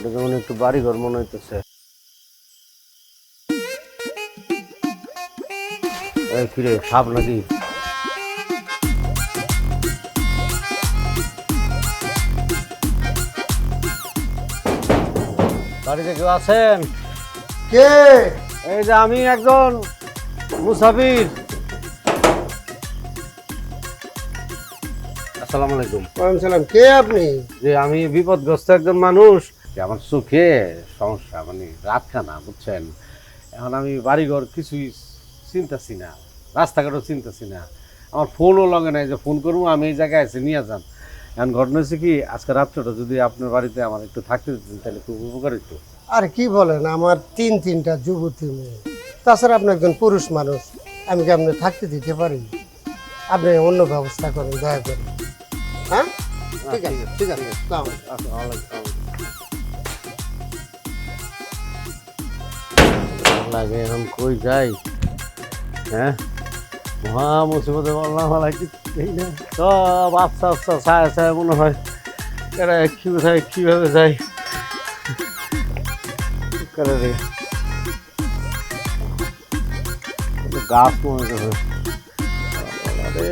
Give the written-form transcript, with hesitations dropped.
এটা যেমন একটু বাড়ি ঘর মনে হইতেছে। এই কিরে, সাপ নাকি? বাড়িতে কেউ আছেন? কে? এই যে আমি একজন মুসাফির। আসসালামু আলাইকুম। ওয়ালাইকুম সালাম। কে আপনি? যে আমি বিপদগ্রস্ত একজন মানুষ, যে আমার চোখে সমস্যা, মানে রাতখানা, বুঝছেন? এখন আমি বাড়িঘর কিছুই চিনতেছি না, রাস্তাঘাটও চিনতেছি না, আমার ফোনও লগে নাই যে ফোন করবো আমি এই জায়গায় এসে নিয়ে যান। এখন ঘটনা হচ্ছে কি, আজকে রাত্রটা যদি আপনার বাড়িতে আমার একটু থাকতে দিতেন তাহলে খুব উপকার হতো। আর কি বলেন, আমার তিনটা যুবতী মেয়ে, তাছাড়া আপনি একজন পুরুষ মানুষ, আমি কি আপনি থাকতে দিতে পারি? আপনি অন্য ব্যবস্থা করেন দয়া করে। হ্যাঁ, ঠিক আছে, ঠিক আছে। আসসালামু আলাইকুম। আসসালামু আলাইকুম। লাগে এখন কই যাই? হ্যাঁ, মহা মুসিবতে বললাম এই না, সব আস্তে আস্তে ছায়া ছায়া মনে হয়। এরা কিভাবে যায় করে রে, গাছ মনে করে।